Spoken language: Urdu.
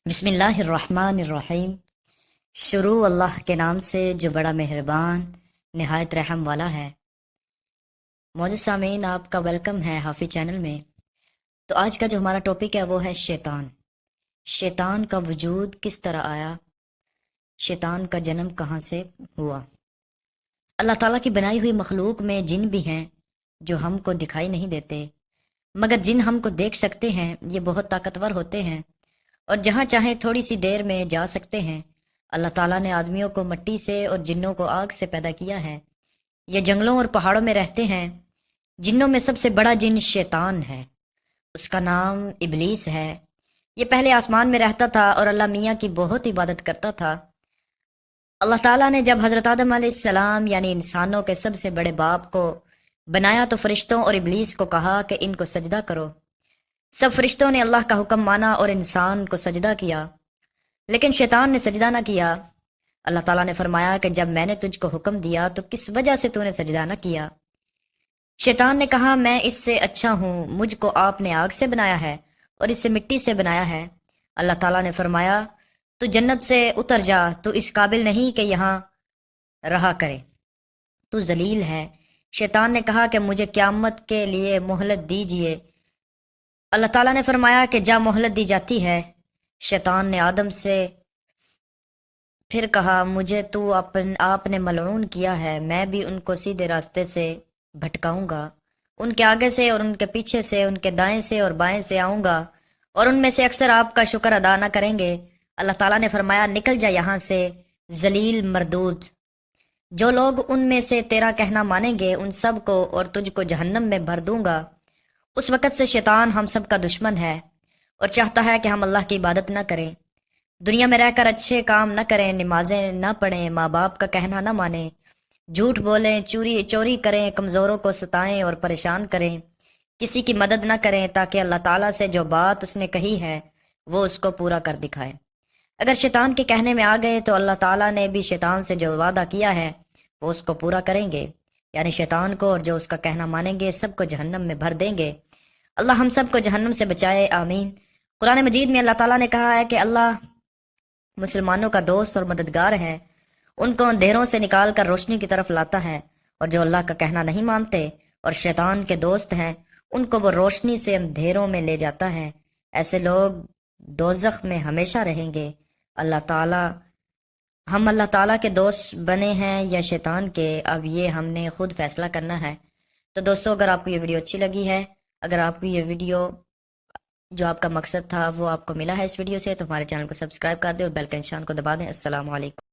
بسم اللہ الرحمن الرحیم۔ شروع اللہ کے نام سے جو بڑا مہربان نہایت رحم والا ہے۔ معزز سامعین، آپ کا ویلکم ہے حافظ چینل میں۔ تو آج کا جو ہمارا ٹاپک ہے وہ ہے شیطان۔ شیطان کا وجود کس طرح آیا، شیطان کا جنم کہاں سے ہوا۔ اللہ تعالیٰ کی بنائی ہوئی مخلوق میں جن بھی ہیں جو ہم کو دکھائی نہیں دیتے، مگر جن ہم کو دیکھ سکتے ہیں یہ بہت طاقتور ہوتے ہیں اور جہاں چاہیں تھوڑی سی دیر میں جا سکتے ہیں۔ اللہ تعالیٰ نے آدمیوں کو مٹی سے اور جنوں کو آگ سے پیدا کیا ہے۔ یہ جنگلوں اور پہاڑوں میں رہتے ہیں۔ جنوں میں سب سے بڑا جن شیطان ہے، اس کا نام ابلیس ہے۔ یہ پہلے آسمان میں رہتا تھا اور اللہ میاں کی بہت عبادت کرتا تھا۔ اللہ تعالیٰ نے جب حضرت آدم علیہ السلام یعنی انسانوں کے سب سے بڑے باپ کو بنایا تو فرشتوں اور ابلیس کو کہا کہ ان کو سجدہ کرو۔ سب فرشتوں نے اللہ کا حکم مانا اور انسان کو سجدہ کیا، لیکن شیطان نے سجدہ نہ کیا۔ اللہ تعالیٰ نے فرمایا کہ جب میں نے تجھ کو حکم دیا تو کس وجہ سے تو نے سجدہ نہ کیا۔ شیطان نے کہا میں اس سے اچھا ہوں، مجھ کو آپ نے آگ سے بنایا ہے اور اس سے مٹی سے بنایا ہے۔ اللہ تعالیٰ نے فرمایا تو جنت سے اتر جا، تو اس قابل نہیں کہ یہاں رہا کرے، تو ذلیل ہے۔ شیطان نے کہا کہ مجھے قیامت کے لیے مہلت دیجیے۔ اللہ تعالیٰ نے فرمایا کہ جا، مہلت دی جاتی ہے۔ شیطان نے آدم سے پھر کہا مجھے تو آپ نے ملعون کیا ہے، میں بھی ان کو سیدھے راستے سے بھٹکاؤں گا، ان کے آگے سے اور ان کے پیچھے سے، ان کے دائیں سے اور بائیں سے آؤں گا، اور ان میں سے اکثر آپ کا شکر ادا نہ کریں گے۔ اللہ تعالیٰ نے فرمایا نکل جا یہاں سے ذلیل مردود۔ جو لوگ ان میں سے تیرا کہنا مانیں گے ان سب کو اور تجھ کو جہنم میں بھر دوں گا۔ اس وقت سے شیطان ہم سب کا دشمن ہے اور چاہتا ہے کہ ہم اللہ کی عبادت نہ کریں، دنیا میں رہ کر اچھے کام نہ کریں، نمازیں نہ پڑھیں، ماں باپ کا کہنا نہ مانیں، جھوٹ بولیں، چوری کریں، کمزوروں کو ستائیں اور پریشان کریں، کسی کی مدد نہ کریں تاکہ اللہ تعالیٰ سے جو بات اس نے کہی ہے وہ اس کو پورا کر دکھائے۔ اگر شیطان کے کہنے میں آ گئے تو اللہ تعالیٰ نے بھی شیطان سے جو وعدہ کیا ہے وہ اس کو پورا کریں گے، یعنی شیطان کو اور جو اس کا کہنا مانیں گے سب کو جہنم میں بھر دیں گے۔ اللہ ہم سب کو جہنم سے بچائے، آمین۔ قرآن مجید میں اللہ تعالیٰ نے کہا ہے کہ اللہ مسلمانوں کا دوست اور مددگار ہے، ان کو اندھیروں سے نکال کر روشنی کی طرف لاتا ہے، اور جو اللہ کا کہنا نہیں مانتے اور شیطان کے دوست ہیں ان کو وہ روشنی سے اندھیروں میں لے جاتا ہے۔ ایسے لوگ دوزخ میں ہمیشہ رہیں گے۔ ہم اللہ تعالیٰ کے دوست بنے ہیں یا شیطان کے، اب یہ ہم نے خود فیصلہ کرنا ہے۔ تو دوستو، اگر آپ کو یہ ویڈیو اچھی لگی ہے، اگر آپ کو یہ ویڈیو جو آپ کا مقصد تھا وہ آپ کو ملا ہے اس ویڈیو سے، تو ہمارے چینل کو سبسکرائب کر دیں اور بیل کا نشان کو دبا دیں۔ السلام علیکم۔